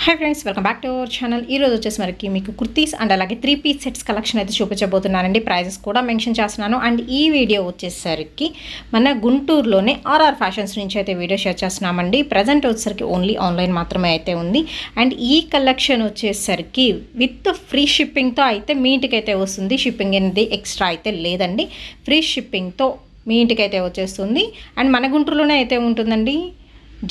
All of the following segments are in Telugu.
Hi friends welcome back to our channel वच्चेसी मीकु कुर्तीस अंड अलागे 3 पीस सेट्स कलेक्शन अयिते चूपिंचबोतुन्नानंडी प्రైజెస్ కూడా మెన్షన్ చేస్తున్నాను అండ్ ఈ వీడియో వచ్చేసరికి మన గుంటూరులోనే ఆర్ఆర్ ఫ్యాషన్స్ నుంచి అయితే వీడియో షేర్ చేస్తున్నామండి ప్రెజెంట్ వచ్చేసరికి ఓన్లీ ఆన్లైన్ మాత్రమే అయితే ఉంది అండ్ ఈ కలెక్షన్ వచ్చేసరికి విత్ ఫ్రీ షిప్పింగ్ తో అయితే మీ ఇంటికి అయితే వస్తుంది షిప్పింగ్ అనేది ఎక్స్ట్రా అయితే లేదండి ఫ్రీ షిప్పింగ్ తో మీ ఇంటికి అయితే వచ్చేస్తుంది అండ్ మన గుంటూరులోనే అయితే ఉంటుందండి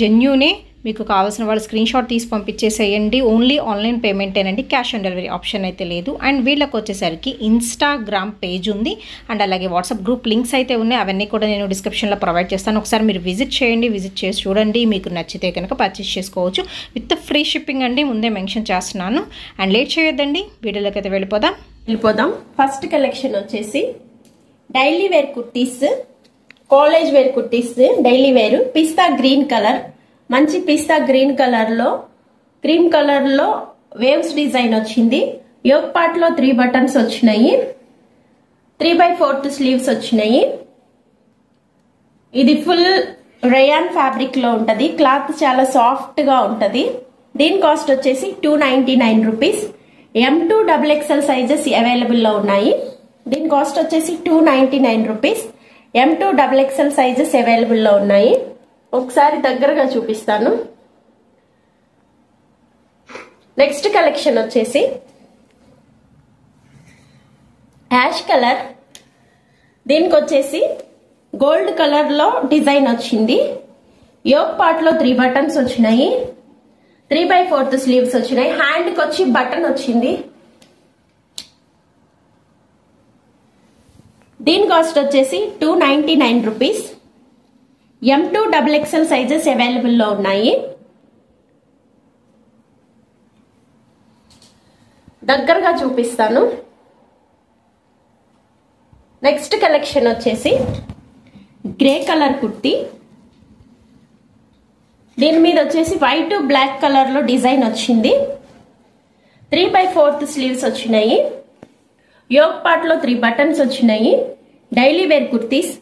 జెన్యూనే మీకు కావాల్సిన వాళ్ళు స్క్రీన్ షాట్ తీసి పంపించేసేయండి ఓన్లీ ఆన్లైన్ పేమెంటేనండి క్యాష్ ఆన్ డెలివరీ ఆప్షన్ అయితే లేదు అండ్ వీళ్ళకి వచ్చేసరికి ఇన్స్టాగ్రామ్ పేజ్ ఉంది అండ్ అలాగే వాట్సాప్ గ్రూప్ లింక్స్ అయితే ఉన్నాయి అవన్నీ కూడా నేను డిస్క్రిప్షన్లో ప్రొవైడ్ చేస్తాను ఒకసారి మీరు విజిట్ చేయండి విజిట్ చేసి చూడండి మీకు నచ్చితే కనుక పర్చేస్ చేసుకోవచ్చు విత్ ఫ్రీ షిప్పింగ్ అండి ముందే మెన్షన్ చేస్తున్నాను అండ్ లేట్ చేయొద్దండి వీడియోలోకి అయితే వెళ్ళిపోదాం ఫస్ట్ కలెక్షన్ వచ్చేసి daily wear kurtis college wear kurtis daily wear pista green colour మంచి పిస్తా గ్రీన్ కలర్ లో క్రీమ్ కలర్ లో వేవ్స్ డిజైన్ వచ్చింది యోక్ పార్ట్ లో 3 బటన్స్ వచ్చినాయి 3/4 స్లీవ్స్ వచ్చినాయి ఇది ఫుల్ రేయాన్ ఫ్యాబ్రిక్ లో ఉంటది క్లాత్ చాలా సాఫ్ట్ గా ఉంటది దీని కాస్ట్ వచ్చేసి 299 rupees M2 XXL sizes available లో ఉన్నాయి దీని కాస్ట్ వచ్చేసి 299 rupees M2 XXL sizes available లో ఉన్నాయి ఒకసారి దగ్గరగా చూపిస్తాను నెక్స్ట్ కలెక్షన్ వచ్చేసి యాష్ కలర్ దీనికి వచ్చేసి గోల్డ్ కలర్ లో డిజైన్ వచ్చింది యోక్ పార్ట్ లో 3 బటన్స్ వచ్చినాయి 3/4 స్లీవ్స్ వచ్చినాయి హ్యాండ్ కి వచ్చి బటన్ వచ్చింది దీని కాస్ట్ వచ్చేసి 299 rupees M2 XXL sizes available లో ఉన్నాయి దగ్గరగా చూపిస్తాను నెక్స్ట్ కలెక్షన్ వచ్చేసి గ్రే కలర్ కుర్తీ దీని మీద వచ్చేసి వైట్ బ్లాక్ కలర్ లో డిజైన్ వచ్చింది 3/4 స్లీవ్స్ వచ్చినాయి యోక్ పార్ట్ లో 3 బటన్స్ వచ్చినాయి డైలీ వేర్ కుర్తీస్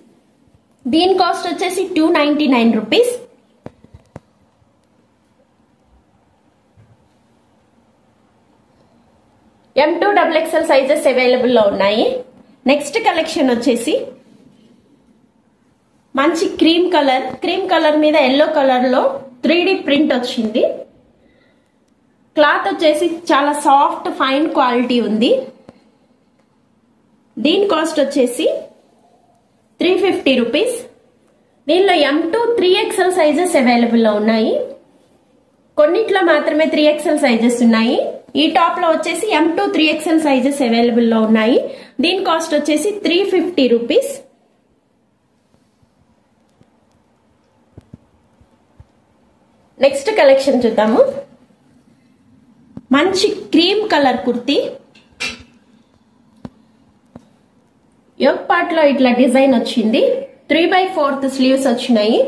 దీని కాస్ట్ వచ్చేసి 299 rupees M2 XXL sizes available లో ఉన్నాయి నెక్స్ట్ కలెక్షన్ వచ్చేసి మంచి క్రీమ్ కలర్ మీద ఎల్లో కలర్ లో 3D ప్రింట్ వచ్చింది క్లాత్ వచ్చేసి చాలా సాఫ్ట్ ఫైన్ క్వాలిటీ ఉంది దీని కాస్ట్ వచ్చేసి 350 రూపీస్ దీనిలో M2 3XL సైజెస్ అవైలబుల్ లో ఉన్నాయి కొన్నిట్లో మాత్రమే 3XL సైజెస్ ఉన్నాయి ఈ టాప్ లో వచ్చేసి M2 3XL సైజెస్ అవైలబుల్ లో ఉన్నాయి దీని కాస్ట్ వచ్చేసి 350 రూపీస్ నెక్స్ట్ కలెక్షన్ చూద్దాము మంచి cream colour kurti yoke part లో ఇట్లా డిజైన్ వచ్చింది 3/4 స్లీవ్స్ వచ్చినాయి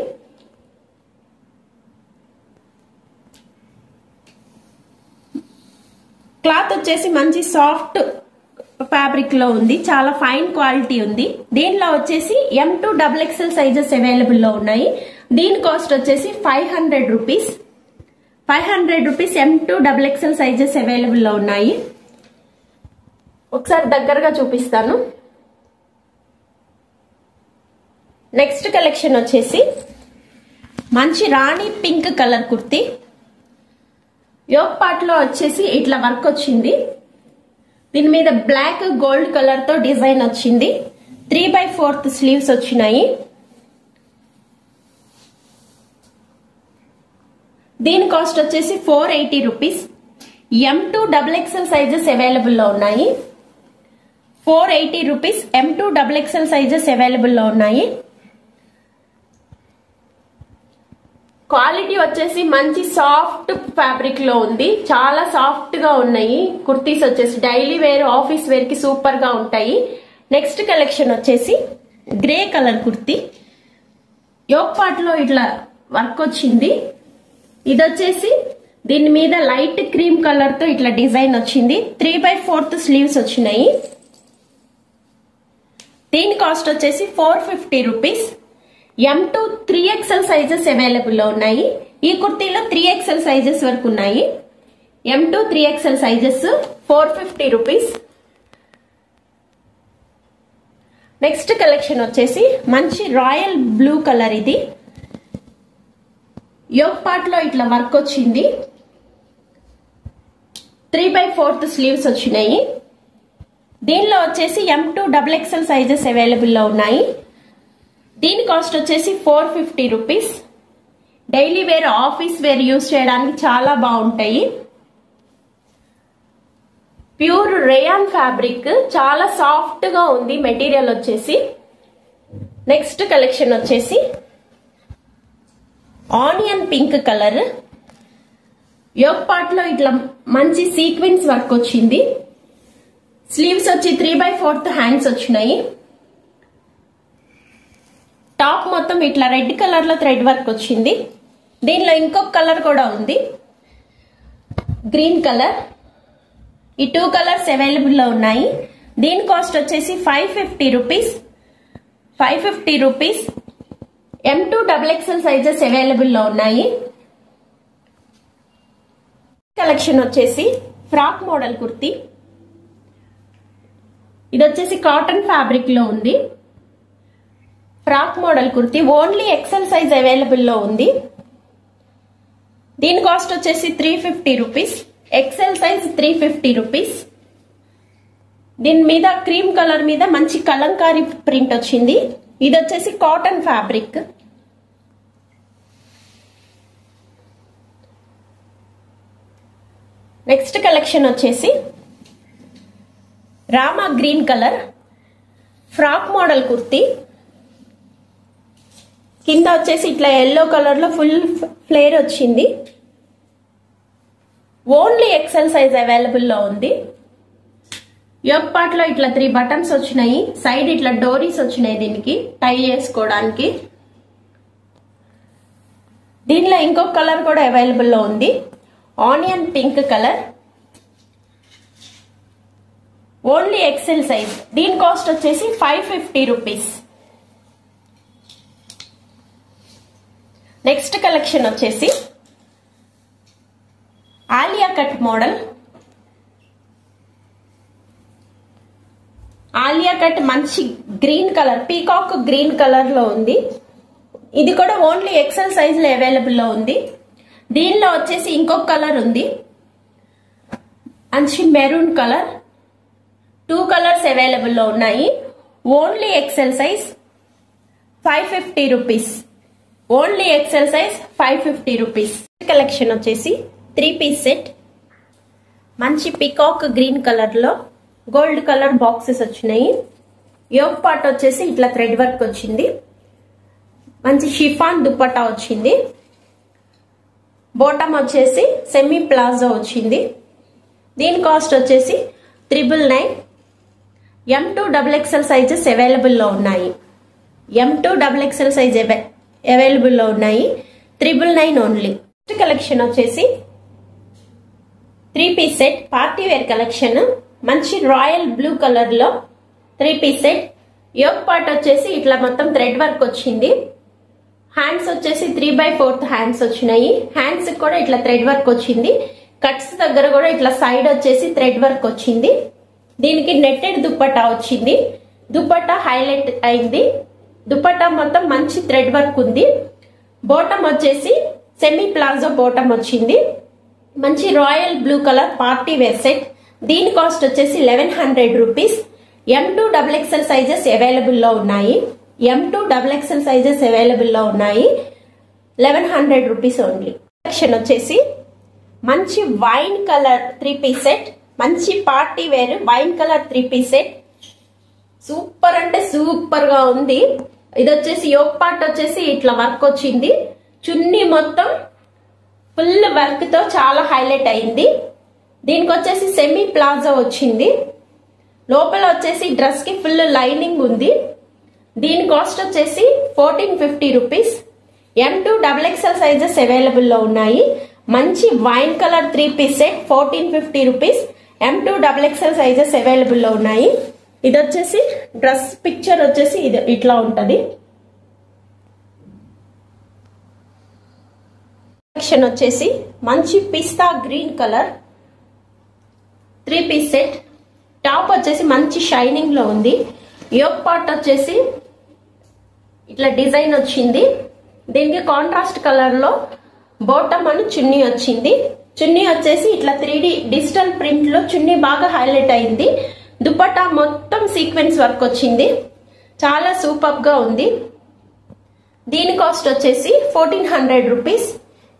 క్లాత్ వచ్చేసి మంచి సాఫ్ట్ ఫ్యాబ్రిక్ లో ఉంది చాలా ఫైన్ క్వాలిటీ ఉంది దీనిలో వచ్చేసి M2 XXL సైజెస్ అవైలబుల్ లో ఉన్నాయి దీని కాస్ట్ వచ్చేసి 500 rupees M2 XXL sizes available లో ఉన్నాయి ఒకసారి దగ్గరగా చూపిస్తాను నెక్స్ట్ కలెక్షన్ వచ్చేసి మంచి rani pink colour kurti yoke part లో వచ్చేసి ఇట్లా వర్క్ వచ్చింది దీని మీద బ్లాక్ గోల్డ్ కలర్ తో డిజైన్ వచ్చింది 3/4 స్లీవ్స్ వచ్చినాయి దీని కాస్ట్ వచ్చేసి 480 rupees M2 XXL sizes available లో ఉన్నాయి 480 rupees M2 XXL sizes available లో ఉన్నాయి క్వాలిటీ వచ్చేసి మంచి సాఫ్ట్ ఫ్యాబ్రిక్ లో ఉంది చాలా సాఫ్ట్ గా ఉన్నాయి కుర్తీస్ వచ్చేసి డైలీ వేర్ ఆఫీస్ వేర్ కి సూపర్ గా ఉంటాయి నెక్స్ట్ కలెక్షన్ వచ్చేసి grey colour kurti yoke part లో ఇట్లా వర్క్ వచ్చింది ఇది వచ్చేసి దీని మీద లైట్ క్రీమ్ కలర్ తో ఇట్లా డిజైన్ వచ్చింది 3/4 స్లీవ్స్ వచ్చినాయి దీని కాస్ట్ వచ్చేసి 450 rupees M2 3XL sizes available లో ఉన్నాయి ఈ కుర్తీలో 3XL సైజెస్ వరకు ఉన్నాయి M2 3XL sizes 450 rupees. Next collection వచ్చేసి మంచి రాయల్ బ్లూ కలర్. ఇది యోక్ పార్ట్ లో ఇట్లా వర్క్ వచ్చింది. 3/4 స్లీవ్స్ వచ్చినాయి. దీనిలో వచ్చేసి M2 XXL సైజెస్ అవైలబుల్ లో ఉన్నాయి. దీని కాస్ట్ వచ్చేసి 450 rupees. Daily wear, office wear use చేయడానికి చాలా బాగుంటాయి. ప్యూర్ రేయాన్ ఫ్యాబ్రిక్, చాలా సాఫ్ట్ గా ఉంది మెటీరియల్ వచ్చేసి. నెక్స్ట్ కలెక్షన్ వచ్చేసి onion pink colour. Yoke part లో ఇట్లా మంచి సీక్వెన్స్ వర్క్ వచ్చింది. స్లీవ్స్ వచ్చి 3/4 హ్యాండ్స్ వచ్చినాయి. టాప్ మొత్తం ఇట్లా రెడ్ కలర్ లో థ్రెడ్ వర్క్ వచ్చింది. దీనిలో ఇంకొక కలర్ కూడా ఉంది, గ్రీన్ కలర్. ఈ 2 కలర్స్ అవైలబుల్ లో ఉన్నాయి. దీని కాస్ట్ వచ్చేసి 550 rupees. 550 rupees. M2 XXL sizes available లో ఉన్నాయి. కలెక్షన్ వచ్చేసి ఫ్రాక్ మోడల్ కుర్తీ. ఇది వచ్చేసి కాటన్ ఫ్యాబ్రిక్ లో ఉంది. Frock model kurti only XL size available లో ఉంది. దీని కాస్ట్ వచ్చేసి 350 రూపీస్. XL size 350 rupees. దీని మీద క్రీమ్ కలర్ మీద మంచి కలంకారీ ప్రింట్ వచ్చింది. ఇది వచ్చేసి కాటన్ ఫ్యాబ్రిక్. నెక్స్ట్ కలెక్షన్ వచ్చేసి Rama green colour frock model kurti. కింద వచ్చేసి ఇట్లా ఎల్లో కలర్ లో ఫుల్ ఫ్లేర్ వచ్చింది. ఓన్లీ ఎక్సెల్ సైజ్ అవైలబుల్ లో ఉంది. యోక్ పార్ట్ లో ఇట్లా 3 బటన్స్ వచ్చినాయి. సైడ్ ఇట్లా డోరీస్ వచ్చినాయి దీనికి టై చేసుకోవడానికి. దీనిలో ఇంకొక కలర్ కూడా అవైలబుల్ లో ఉంది, onion pink colour. Only XL size. దీని కాస్ట్ వచ్చేసి 550 రూపీస్. నెక్స్ట్ కలెక్షన్ వచ్చేసి Alia cut model. Alia cut మంచి green colour, peacock green colour లో ఉంది. ఇది కూడా ఓన్లీ ఎక్సెల్ సైజ్ లో అవైలబుల్ లో ఉంది. దీనిలో వచ్చేసి ఇంకొక కలర్ ఉంది, మంచి మెరూన్ కలర్. 2 కలర్స్ అవైలబుల్ లో ఉన్నాయి. Only XL size 550 rupees. Only XL size 550 rupees. Collection వచ్చేసి 3 పీస్ సెట్. మంచి పికాక్ గ్రీన్ కలర్ లో గోల్డ్ కలర్ బాక్సెస్ వచ్చినాయి. యోక్ పార్ట్ వచ్చేసి ఇట్లా థ్రెడ్ వర్క్ వచ్చింది. మంచి షిఫాన్ దుపట్టా వచ్చింది. బాటమ్ వచ్చేసి సెమీ ప్లాజో వచ్చింది. దీని కాస్ట్ వచ్చేసి 999. M2 XXL సైజెస్ అవైలబుల్ లో ఉన్నాయి. M2 XXL సైజ్ అవైలబుల్ లో ఉన్నాయి. 999 ఓన్లీ. నెక్స్ట్ కలెక్షన్ వచ్చేసి 3 piece set party wear collection. మంచి రాయల్ బ్లూ కలర్ లో 3 పీస్ సెట్. యోక్ పార్ట్ వచ్చేసి ఇట్లా మొత్తం థ్రెడ్ వర్క్ వచ్చింది. హ్యాండ్స్ వచ్చేసి 3/4 హ్యాండ్స్ వచ్చినాయి. హ్యాండ్స్ కూడా ఇట్లా థ్రెడ్ వర్క్ వచ్చింది. కట్స్ దగ్గర కూడా ఇట్లా సైడ్ వచ్చేసి థ్రెడ్ వర్క్ వచ్చింది. దీనికి నెట్టెడ్ దుపట్టా వచ్చింది. దుపట్టా హైలైట్ అయింది. దుపట్టా మొత్తం మంచి థ్రెడ్ వర్క్ ఉంది. బాటమ్ వచ్చేసి సెమీ ప్లాజో బాటమ్ వచ్చింది. మంచి royal blue colour party wear set. దీని కాస్ట్ వచ్చేసి 1100 rupees. M2 XXL sizes available లో ఉన్నాయి. M2 XXL సైజెస్ అవైలబుల్ లో ఉన్నాయి. 1100 రూపీస్ ఓన్లీ. కలెక్షన్ వచ్చేసి మంచి వైన్ కలర్ 3 పీస్ సెట్. మంచి party wear wine colour 3 piece set. Super అంటే సూపర్ గా ఉంది. ఇది వచ్చేసి యోక్ పార్ట్ వచ్చేసి ఇట్లా వర్క్ వచ్చింది. చున్నీ మొత్తం ఫుల్ వర్క్ తో చాలా హైలైట్ అయింది. దీనికి వచ్చేసి సెమీ ప్లాజో వచ్చింది. లోపల వచ్చేసి డ్రెస్ కి ఫుల్ లైనింగ్ ఉంది. దీని కాస్ట్ వచ్చేసి 1450 rupees. M2 XXL sizes available లో ఉన్నాయి. మంచి wine colour 3 piece set 1450 rupees. M2 XXL sizes available లో ఉన్నాయి. ఇది వచ్చేసి డ్రెస్ పిక్చర్ వచ్చేసి ఇది ఇట్లా ఉంటది. కలెక్షన్ వచ్చేసి మంచి pista green colour 3 piece set. Top వచ్చేసి మంచి షైనింగ్ లో ఉంది. యోక్ పార్ట్ వచ్చేసి ఇట్లా డిజైన్ వచ్చింది. దీనికి కాంట్రాస్ట్ కలర్ లో బాటమ్ అని చున్నీ వచ్చింది. చున్నీ వచ్చేసి ఇట్లా 3D డిజిటల్ ప్రింట్ లో చున్నీ బాగా హైలైట్ అయింది. దుపట్టా మొత్తం సీక్వెన్స్ వర్క్ వచ్చింది. చాలా సూపర్ గా ఉంది. దీని కాస్ట్ వచ్చేసి 1400 rupees.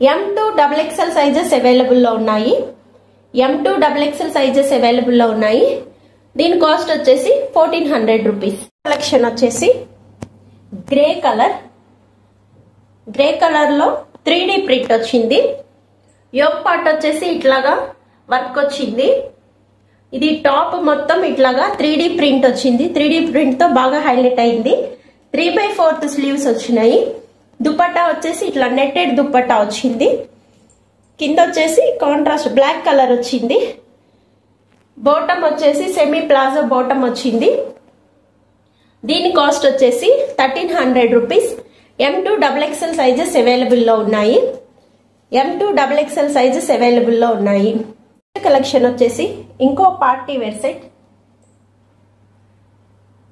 M2 XXL sizes available లో ఉన్నాయి. M2 XXL సైజెస్ అవైలబుల్ లో ఉన్నాయి. దీని కాస్ట్ వచ్చేసి 1400 రూపీస్. కలెక్షన్ వచ్చేసి గ్రే కలర్. గ్రే కలర్ లో 3D ప్రింట్ వచ్చింది. యోక్ పార్ట్ వచ్చేసి ఇట్లాగా వర్క్ వచ్చింది. ఇది టాప్ మొత్తం ఇట్లాగా 3D ప్రింట్ వచ్చింది. 3D ప్రింట్ తో బాగా హైలైట్ అయింది. 3/4 స్లీవ్స్ వచ్చినాయి. దుపట్టా వచ్చేసి ఇట్లా నెట్టెడ్ దుపట్టా వచ్చింది. కింద వచ్చేసి కాంట్రాస్ట్ బ్లాక్ కలర్ వచ్చింది. బాటమ్ వచ్చేసి సెమీ ప్లాజో బాటమ్ వచ్చింది. దీని కాస్ట్ వచ్చేసి 1300 rupees. M2 XXL sizes available లో ఉన్నాయి. M2 XXL సైజెస్ అవైలబుల్ లో ఉన్నాయి. కలెక్షన్ వచ్చేసి ఇంకో పార్టీ వేర్ సెట్.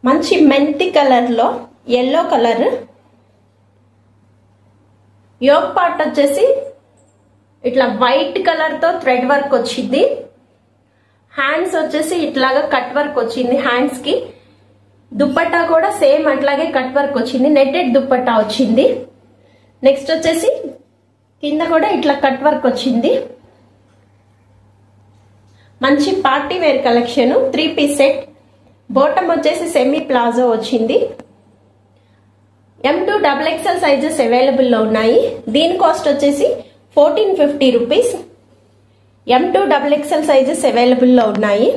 మంచి మెంతి కలర్ లో ఎల్లో కలర్. యోక్ పార్ట్ వచ్చేసి ఇట్లా వైట్ కలర్ తో థ్రెడ్ వర్క్ వచ్చింది. హ్యాండ్స్ వచ్చేసి ఇట్లాగా కట్ వర్క్ వచ్చింది హ్యాండ్స్ కి. దుపట్టా కూడా సేమ్ అట్లాగే కట్ వర్క్ వచ్చింది. నెట్టెడ్ దుపట్టా వచ్చింది. నెక్స్ట్ వచ్చేసి కింద కూడా ఇట్లా కట్ వర్క్ వచ్చింది. మంచి party wear collection. 3 piece set. Bottom వచ్చేసి సెమీ ప్లాజో వచ్చింది. M2 XXL సైజెస్ అవైలబుల్ లో ఉన్నాయి. దీని కాస్ట్ వచ్చేసి 1450 rupees. M2 XXL sizes available లో ఉన్నాయి.